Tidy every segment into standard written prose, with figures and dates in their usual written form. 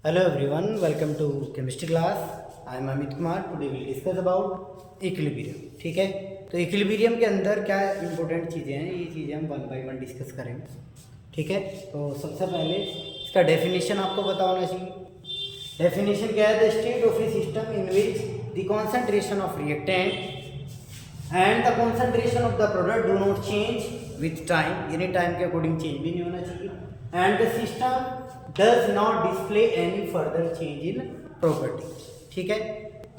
Hello everyone, welcome to chemistry class. I am Amit Kumar. Today we will discuss about equilibrium. ठीक है, तो equilibrium के अंदर क्या इंपॉर्टेंट चीज़ें हैं, ये चीज़ें हम वन बाय वन डिस्कस करेंगे. ठीक है, तो सबसे पहले इसका डेफिनेशन आपको पता होना चाहिए. डेफिनेशन क्या है? The state of A system in which the concentration of reactant and the concentration of the product do not change with time, यानी टाइम के अकॉर्डिंग चेंज भी नहीं होना चाहिए. And the system does not display any further change in property. ठीक है,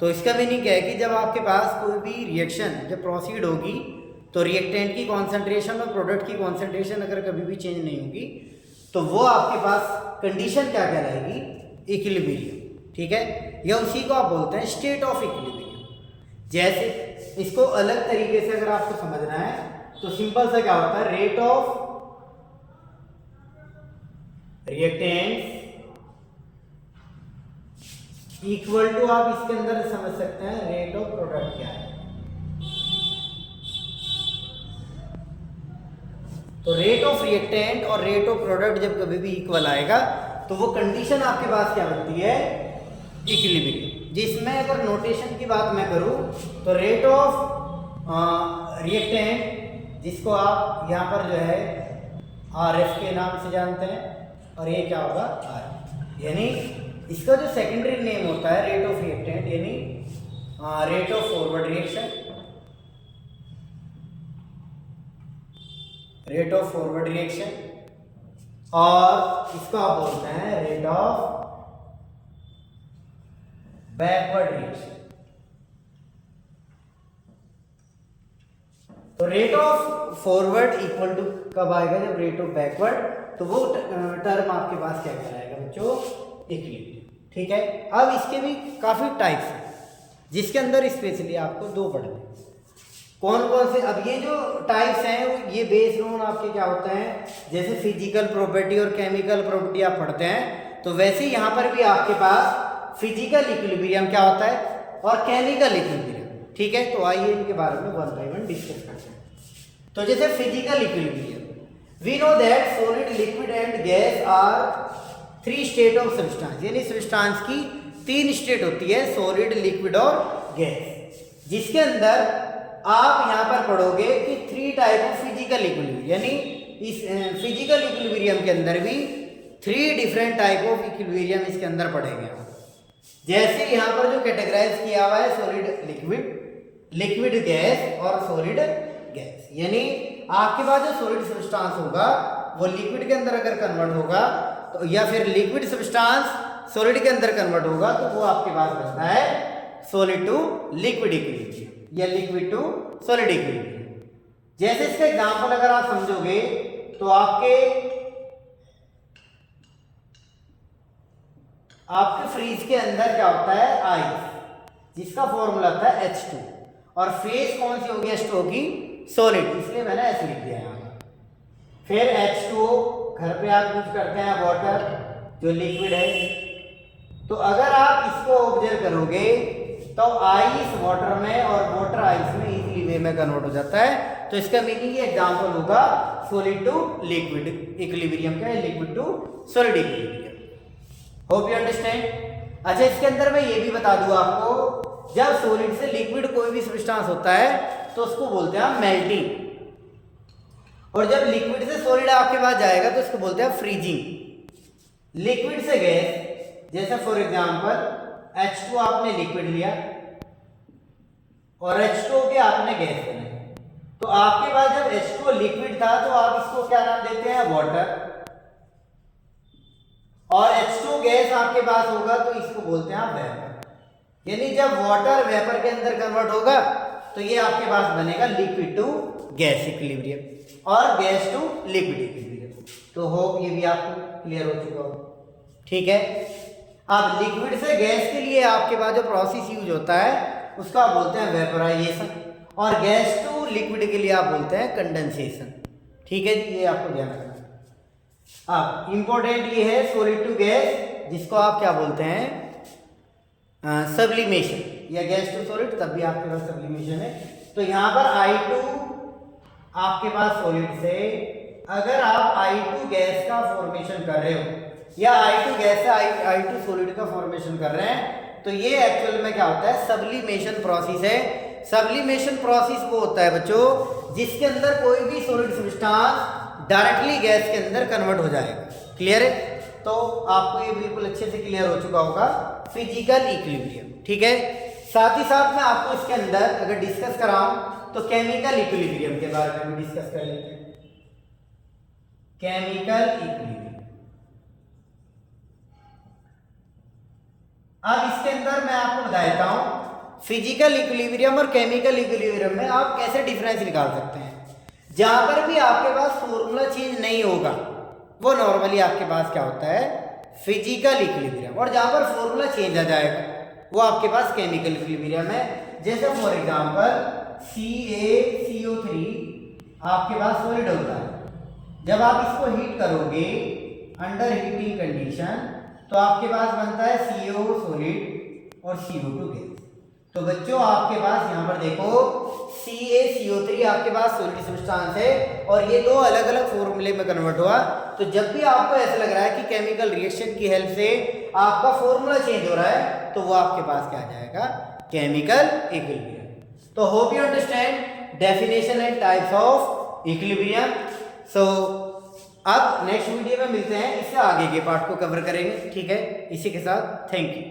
तो इसका मीनिंग क्या है कि जब आपके पास कोई भी रिएक्शन जब प्रोसीड होगी तो रिएक्टेंट की कॉन्सेंट्रेशन और प्रोडक्ट की कॉन्सेंट्रेशन अगर कभी भी चेंज नहीं होगी तो वो आपके पास कंडीशन क्या कहलाएगी? इक्विलिब्रियम. ठीक है, या उसी को आप बोलते हैं स्टेट ऑफ इक्विलिब्रियम. जैसे इसको अलग तरीके से अगर आपको समझना है तो सिंपल सा क्या होता है? Rate of reactants equal to, आप इसके अंदर समझ सकते हैं रेट ऑफ प्रोडक्ट क्या है. तो रेट ऑफ रिएक्टेंट और रेट ऑफ प्रोडक्ट जब कभी भी इक्वल आएगा तो वो कंडीशन आपके पास क्या बनती है? इक्विलिब्रियम. जिसमें अगर नोटेशन की बात मैं करूं तो रेट ऑफ रिएक्टेंट, जिसको आप यहां पर जो है RF के नाम से जानते हैं, और ये क्या होगा? R. यानी इसका जो सेकेंडरी नेम होता है रेट ऑफ रिएक्टेंट, यानी rate of forward reaction, rate of forward reaction, और इसको आप बोलते हैं रेट ऑफ बैकवर्ड रिएक्शन. तो rate of forward equal to कब आएगा? जब रेट ऑफ बैकवर्ड, तो वो टर्म आपके पास क्या कहलाएगा बच्चों? इक्विलिब्रियम. ठीक है, अब इसके भी काफ़ी टाइप्स हैं जिसके अंदर स्पेशली आपको दो पढ़ने. कौन कौन से? अब ये जो टाइप्स हैं ये बेस्ड ऑन आपके क्या होते हैं, जैसे फिजिकल प्रॉपर्टी और केमिकल प्रॉपर्टी आप पढ़ते हैं, तो वैसे यहाँ पर भी आपके पास फिजिकल इक्विलिब्रियम क्या होता है और केमिकल इक्विलिब्रियम. ठीक है, तो आइए इनके बारे में वन बाय वन डिस्कस करते हैं. तो जैसे physical equilibrium, we know that solid, liquid and gas are three state of substance, यानी सब्सटेंस की तीन स्टेट होती है, सॉलिड, लिक्विड और गैस. जिसके अंदर आप यहां पर पढ़ोगे कि three type of physical equilibrium, यानी इस फिजिकल इक्विलिब्रियम के अंदर भी three different type of equilibrium इसके अंदर पढ़ेंगे. जैसे यहां पर जो कैटेगराइज किया हुआ है सॉलिड लिक्विड, लिक्विड गैस और सॉलिड गैस, यानी आपके पास जो सॉलिड सब्सटेंस होगा वो लिक्विड के अंदर अगर कन्वर्ट होगा तो, या फिर लिक्विड सब्सटेंस सॉलिड के अंदर कन्वर्ट होगा तो वो आपके पास बनता है सॉलिड टू लिक्विड इक्विलिब्रियम या लिक्विड टू सॉलिड इक्विलिब्रियम. जैसे इसका एग्जांपल अगर आप समझोगे तो आपके फ्रीज के अंदर क्या होता है? आइस, जिसका फॉर्मूला था H2, और फेस कौन सी होगी? H2 की सॉलिड, इसलिए मैंने ऐसे लिख दिया यहाँ. फिर H2O घर पे आप यूज करते हैं वाटर जो लिक्विड है. तो अगर आप इसको ऑब्जर्व करोगे तो आइस वाटर में और वाटर आइस में इजीली वे में कन्वर्ट हो जाता है. तो इसका मीनिंग ये एग्जांपल होगा सॉलिड टू लिक्विड इक्विलिब्रियम का, liquid to solid equilibrium. Hope you understand. अच्छा, इसके अंदर मैं ये भी बता दूं आपको, जब सॉलिड से लिक्विड कोई भी सब्सटेंस होता है तो उसको बोलते हैं मेल्टिंग, और जब लिक्विड से सॉलिड आपके पास जाएगा तो इसको बोलते हैं फ्रीजिंग. लिक्विड से गैस, जैसे फॉर एग्जांपल H2 आपने लिक्विड लिया और H2O के आपने गैस बनाई, तो आपके पास जब H2O लिक्विड था तो आप इसको क्या नाम देते हैं? वाटर. और H2O गैस आपके पास होगा तो इसको बोलते हैं आप वेपर. यानी जब वाटर वेपर के अंदर कन्वर्ट होगा तो ये आपके पास बनेगा लिक्विड टू गैस इक्विलिब्रियम और गैस टू लिक्विड इक्विलिब्रियम. तो होप ये भी आपको क्लियर हो चुका हो. ठीक है, अब लिक्विड से गैस के लिए आपके पास जो प्रोसेस यूज होता है उसको आप बोलते हैं वेपोराइजेशन, और गैस टू लिक्विड के लिए आप बोलते हैं कंडेंसेशन. ठीक है जी, ये आपको ध्यान रखना. अब इंपॉर्टेंट ये है सॉलिड टू गैस, जिसको आप क्या बोलते हैं? सब्लिमेशन, या गैस टू सॉलिड, तब भी आपके पास सब्लिमेशन है. तो यहाँ पर I2 आपके पास सॉलिड से अगर आप I2 गैस का फॉर्मेशन कर रहे हो या I2 गैस है, I2 सॉलिड का फॉर्मेशन कर रहे हैं, तो ये एक्चुअल में क्या होता है, सब्लिमेशन प्रोसेस है। सब्लिमेशन प्रोसेस वो होता है बच्चों जिसके अंदर कोई भी सॉलिड सब्सटेंस डायरेक्टली गैस के अंदर कन्वर्ट हो जाएगा। क्लियर है? तो आपको ये बिल्कुल अच्छे से क्लियर हो चुका होगा फिजिकल इक्विलिब्रियम। ठीक है, साथ ही साथ मैं आपको इसके अंदर अगर डिस्कस कराऊं तो केमिकल इक्विलिब्रियम के बारे में भी डिस्कस कर लेते हैं। केमिकल इक्विलिब्रियम, अब इसके अंदर मैं आपको बता देता हूं फिजिकल इक्विलिब्रियम और केमिकल इक्विलिब्रियम में आप कैसे डिफरेंस निकाल सकते हैं। जहां पर भी आपके पास फॉर्मूला चेंज नहीं होगा वो नॉर्मली आपके पास क्या होता है, फिजिकल इक्विलिब्रियम, और जहां पर फॉर्मूला चेंज आ जाएगा वो आपके पास केमिकल इक्विलिब्रियम है। जैसे फॉर एग्जांपल CaCO3 आपके पास सॉलिड होता है, जब आप इसको हीट करोगे अंडर हीटिंग कंडीशन तो आपके पास बनता है CO सॉलिड और CO2 गैस। तो बच्चों आपके पास यहाँ पर देखो CaCO3 आपके पास सॉलिड सब्सटेंस है और ये दो अलग अलग फॉर्मूले में कन्वर्ट हुआ। तो जब भी आपको ऐसा लग रहा है कि केमिकल रिएक्शन की हेल्प से आपका फॉर्मूला चेंज हो रहा है तो वो आपके पास क्या आ जाएगा, केमिकल इक्विलिब्रियम। तो hope you understand definition and types of equilibrium. So अब नेक्स्ट वीडियो में मिलते हैं, इससे आगे के पार्ट को कवर करेंगे। ठीक है, इसी के साथ थैंक यू।